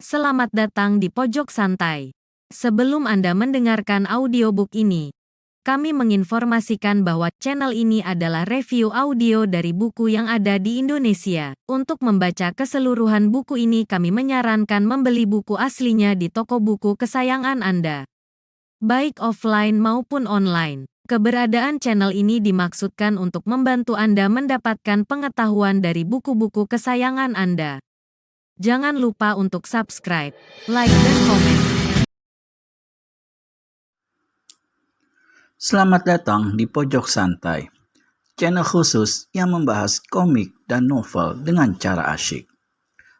Selamat datang di Pojok Santai. Sebelum Anda mendengarkan audiobook ini, kami menginformasikan bahwa channel ini adalah review audio dari buku yang ada di Indonesia. Untuk membaca keseluruhan buku ini, kami menyarankan membeli buku aslinya di toko buku kesayangan Anda, baik offline maupun online. Keberadaan channel ini dimaksudkan untuk membantu Anda mendapatkan pengetahuan dari buku-buku kesayangan Anda. Jangan lupa untuk subscribe, like, dan komen. Selamat datang di Pojok Santai, channel khusus yang membahas komik dan novel dengan cara asyik.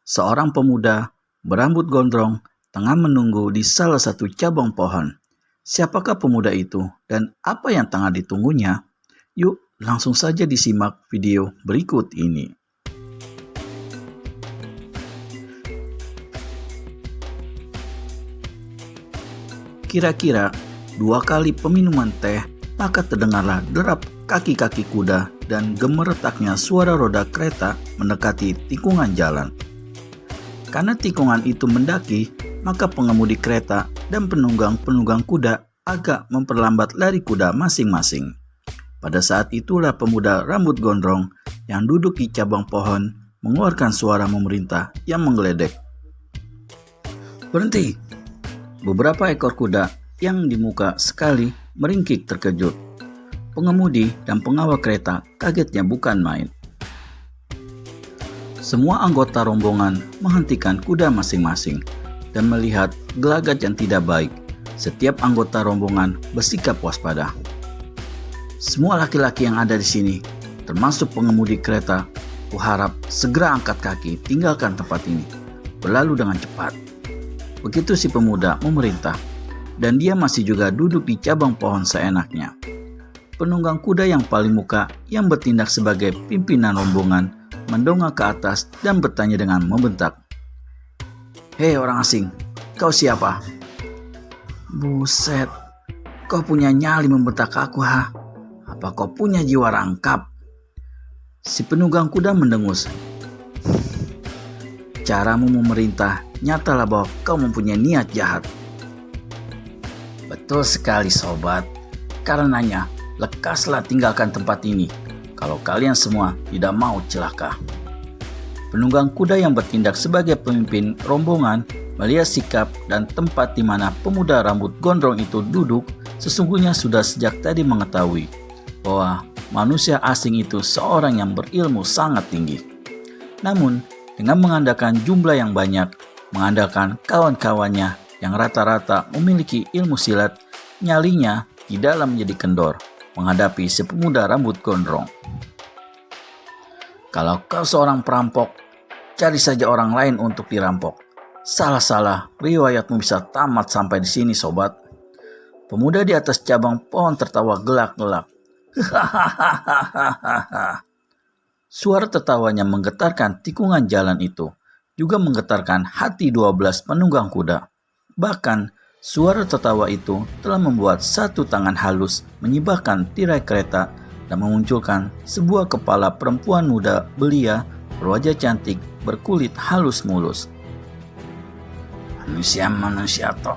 Seorang pemuda berambut gondrong tengah menunggu di salah satu cabang pohon. Siapakah pemuda itu dan apa yang tengah ditunggunya? Yuk, langsung saja disimak video berikut ini. Kira-kira 2 kali peminuman teh, maka terdengarlah derap kaki-kaki kuda dan gemeretaknya suara roda kereta mendekati tikungan jalan. Karena tikungan itu mendaki, maka pengemudi kereta dan penunggang-penunggang kuda agak memperlambat lari kuda masing-masing. Pada saat itulah pemuda rambut gondrong yang duduk di cabang pohon mengeluarkan suara memerintah yang menggeledek. "Berhenti!" Beberapa ekor kuda yang di muka sekali meringkik terkejut. Pengemudi dan pengawal kereta kagetnya bukan main. Semua anggota rombongan menghentikan kuda masing-masing dan melihat gelagat yang tidak baik. Setiap anggota rombongan bersikap waspada. Semua laki-laki yang ada di sini, termasuk pengemudi kereta, kuharap segera angkat kaki tinggalkan tempat ini. Berlalu dengan cepat. Begitu si pemuda memerintah, dan dia masih juga duduk di cabang pohon seenaknya. Penunggang kuda yang paling muka yang bertindak sebagai pimpinan rombongan mendongak ke atas dan bertanya dengan membentak. "Hei orang asing, kau siapa?" "Buset, kau punya nyali membentak aku ha? Apa kau punya jiwa rangkap?" Si penunggang kuda mendengus. "Caramu memerintah nyatalah bahwa kau mempunyai niat jahat." "Betul sekali sobat, karenanya lekaslah tinggalkan tempat ini kalau kalian semua tidak mau celaka." Penunggang kuda yang bertindak sebagai pemimpin rombongan melihat sikap dan tempat di mana pemuda rambut gondrong itu duduk, sesungguhnya sudah sejak tadi mengetahui bahwa manusia asing itu seorang yang berilmu sangat tinggi. Namun, dengan mengandalkan jumlah yang banyak, mengandalkan kawan-kawannya yang rata-rata memiliki ilmu silat, nyalinya tidaklah menjadi kendor menghadapi si pemuda rambut gondrong. "Kalau kau seorang perampok, cari saja orang lain untuk dirampok. Salah-salah, riwayatmu bisa tamat sampai di sini, sobat." Pemuda di atas cabang pohon tertawa gelak-gelak. Suara tertawanya menggetarkan tikungan jalan itu, juga menggetarkan hati 12 penunggang kuda. Bahkan, suara tertawa itu telah membuat satu tangan halus menyibakkan tirai kereta dan memunculkan sebuah kepala perempuan muda belia berwajah cantik berkulit halus mulus. "Manusia toh,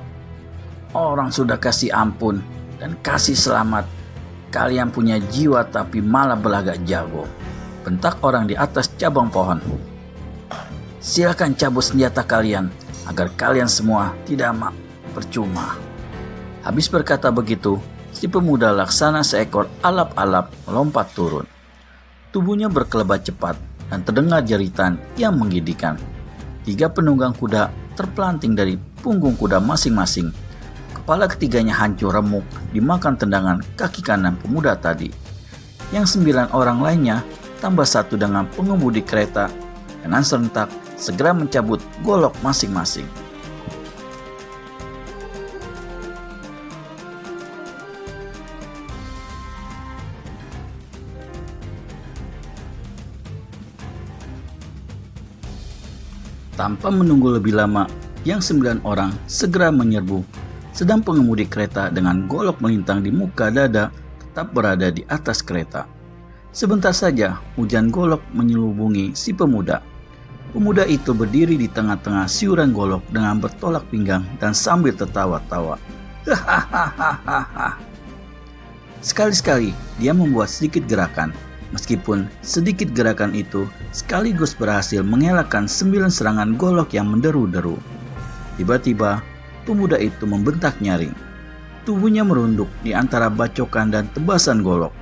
orang sudah kasih ampun dan kasih selamat. Kalian punya jiwa tapi malah belagak jago," bentak orang di atas cabang pohon. "Silakan cabut senjata kalian agar kalian semua tidak percuma." Habis berkata begitu, si pemuda laksana seekor alap-alap melompat turun. Tubuhnya berkelebat cepat dan terdengar jeritan yang menggigitkan. 3 penunggang kuda terpelanting dari punggung kuda masing-masing. Kepala ketiganya hancur remuk dimakan tendangan kaki kanan pemuda tadi. Yang 9 orang lainnya tambah 1 dengan pengemudi kereta dengan serentak segera mencabut golok masing-masing. Tanpa menunggu lebih lama, yang 9 orang segera menyerbu, sedang pengemudi kereta dengan golok melintang di muka dada tetap berada di atas kereta. Sebentar saja hujan golok menyelubungi si pemuda. Pemuda itu berdiri di tengah-tengah siuran golok dengan bertolak pinggang dan sambil tertawa-tawa. Hahaha. Sekali-sekali dia membuat sedikit gerakan. Meskipun sedikit gerakan itu sekaligus berhasil mengelakkan 9 serangan golok yang menderu-deru. Tiba-tiba, pemuda itu membentak nyaring. Tubuhnya merunduk di antara bacokan dan tebasan golok.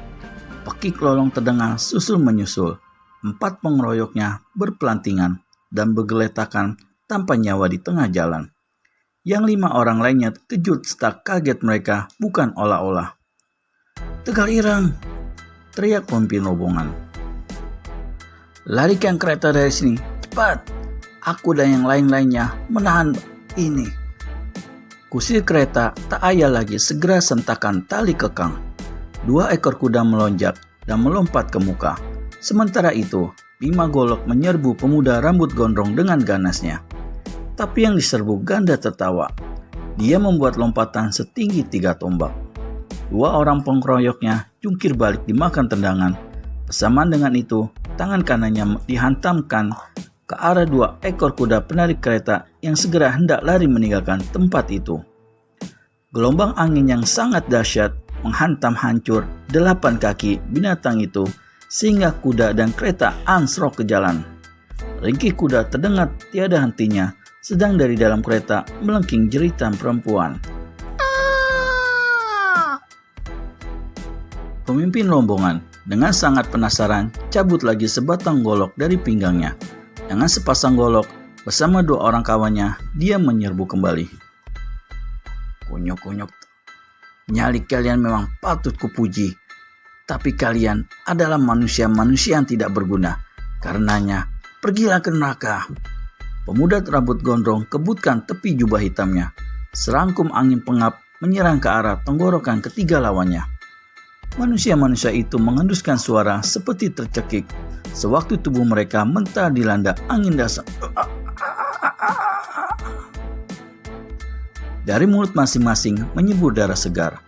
Pekik lolong terdengar susul-menyusul. 4 pengeroyoknya berpelantingan dan bergeletakan tanpa nyawa di tengah jalan. Yang 5 orang lainnya kejut serta kaget mereka bukan olah-olah. "Tegal Ireng!" teriak pemimpin rombongan. "Larikan kereta dari sini, cepat! Aku dan yang lain-lainnya menahan ini." Kusir kereta tak ayal lagi segera sentakan tali kekang. 2 ekor kuda melonjak dan melompat ke muka. Sementara itu, 5 golok menyerbu pemuda rambut gondrong dengan ganasnya. Tapi yang diserbu ganda tertawa. Dia membuat lompatan setinggi 3 tombak. 2 orang pengeroyoknya jungkir balik dimakan tendangan. Bersamaan dengan itu, tangan kanannya dihantamkan ke arah 2 ekor kuda penarik kereta yang segera hendak lari meninggalkan tempat itu. Gelombang angin yang sangat dahsyat menghantam hancur 8 kaki binatang itu sehingga kuda dan kereta anjlok ke jalan. Ringkih kuda terdengar tiada hentinya, sedang dari dalam kereta melengking jeritan perempuan. Pemimpin rombongan dengan sangat penasaran cabut lagi sebatang golok dari pinggangnya. Dengan sepasang golok bersama 2 orang kawannya, dia menyerbu kembali. "Kunyuk-kunyuk, nyali kalian memang patut kupuji. Tapi kalian adalah manusia-manusia yang tidak berguna. Karenanya, pergilah ke neraka." Pemuda rambut gondrong kebutkan tepi jubah hitamnya. Serangkum angin pengap menyerang ke arah tenggorokan ketiga lawannya. Manusia-manusia itu mengenduskan suara seperti tercekik, sewaktu tubuh mereka mentah dilanda angin dasar. Dari mulut masing-masing menyembur darah segar.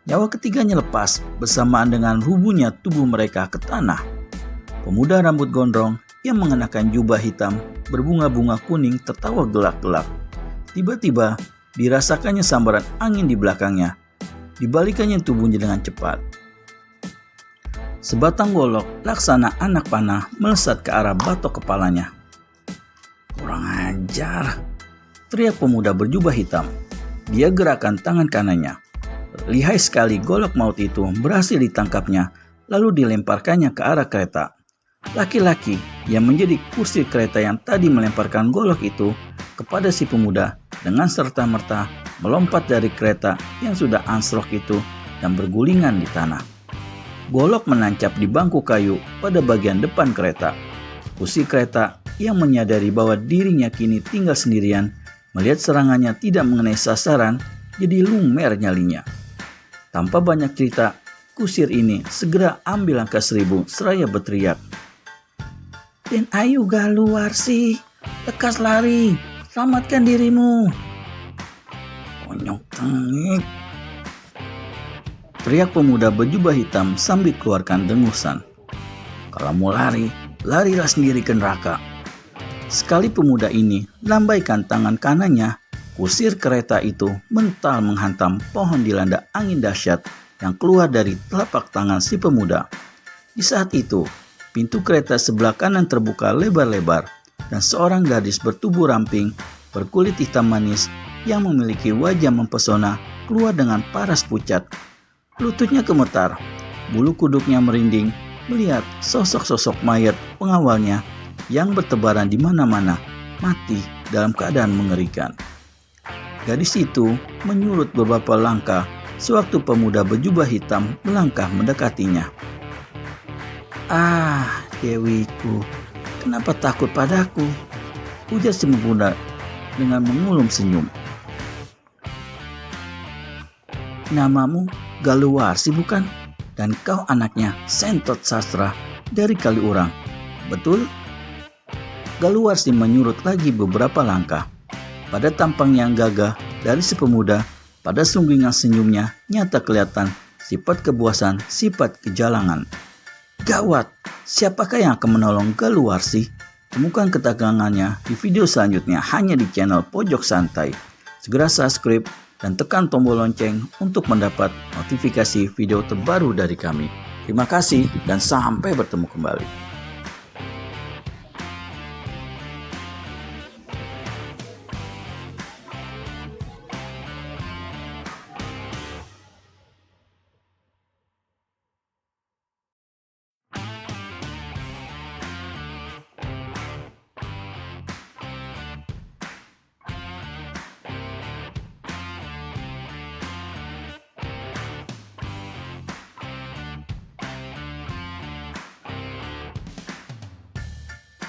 Nyawa ketiganya lepas bersamaan dengan rubuhnya tubuh mereka ke tanah. Pemuda rambut gondrong yang mengenakan jubah hitam berbunga-bunga kuning tertawa gelak-gelak. Tiba-tiba dirasakannya sambaran angin di belakangnya. Dibalikannya tubuhnya dengan cepat. Sebatang golok laksana anak panah melesat ke arah batok kepalanya. "Kurang ajar!" teriak pemuda berjubah hitam. Dia gerakan tangan kanannya. Lihai sekali golok maut itu berhasil ditangkapnya, lalu dilemparkannya ke arah kereta. Laki-laki yang menjadi kursi kereta yang tadi melemparkan golok itu kepada si pemuda dengan serta-merta melompat dari kereta yang sudah anjlok itu dan bergulingan di tanah. Golok menancap di bangku kayu pada bagian depan kereta. Kursi kereta yang menyadari bahwa dirinya kini tinggal sendirian, melihat serangannya tidak mengenai sasaran, jadi lumer nyalinya. Tanpa banyak cerita, kusir ini segera ambil angka 1000 seraya berteriak, "Den ayu galuar sih, lekas lari, selamatkan dirimu." "Konyok tengik," teriak pemuda berjubah hitam sambil keluarkan dengusan. "Kalau mau lari, larilah sendiri ke neraka." Sekali pemuda ini lambaikan tangan kanannya, kusir kereta itu mental menghantam pohon dilanda angin dahsyat yang keluar dari telapak tangan si pemuda. Di saat itu, pintu kereta sebelah kanan terbuka lebar-lebar dan seorang gadis bertubuh ramping, berkulit hitam manis yang memiliki wajah mempesona keluar dengan paras pucat. Lututnya gemetar, bulu kuduknya merinding melihat sosok-sosok mayat pengawalnya yang bertebaran di mana-mana, mati dalam keadaan mengerikan. Gadis itu menyulut beberapa langkah sewaktu pemuda berjubah hitam melangkah mendekatinya. "Ah, Dewiku, kenapa takut padaku?" ujar si pemuda dengan mengulum senyum. "Namamu Galuwarsi bukan? Dan kau anaknya Sentot Sastra dari Kaliurang, betul?" Galuwarsi menyurut lagi beberapa langkah. Pada tampang yang gagah dari si pemuda, pada sunggingan senyumnya nyata kelihatan sifat kepuasan, sifat kejalangan. "Gawat, siapakah yang akan menolong Galuwarsi?" Temukan ketegangannya di video selanjutnya hanya di channel Pojok Santai. Segera subscribe dan tekan tombol lonceng untuk mendapat notifikasi video terbaru dari kami. Terima kasih dan sampai bertemu kembali.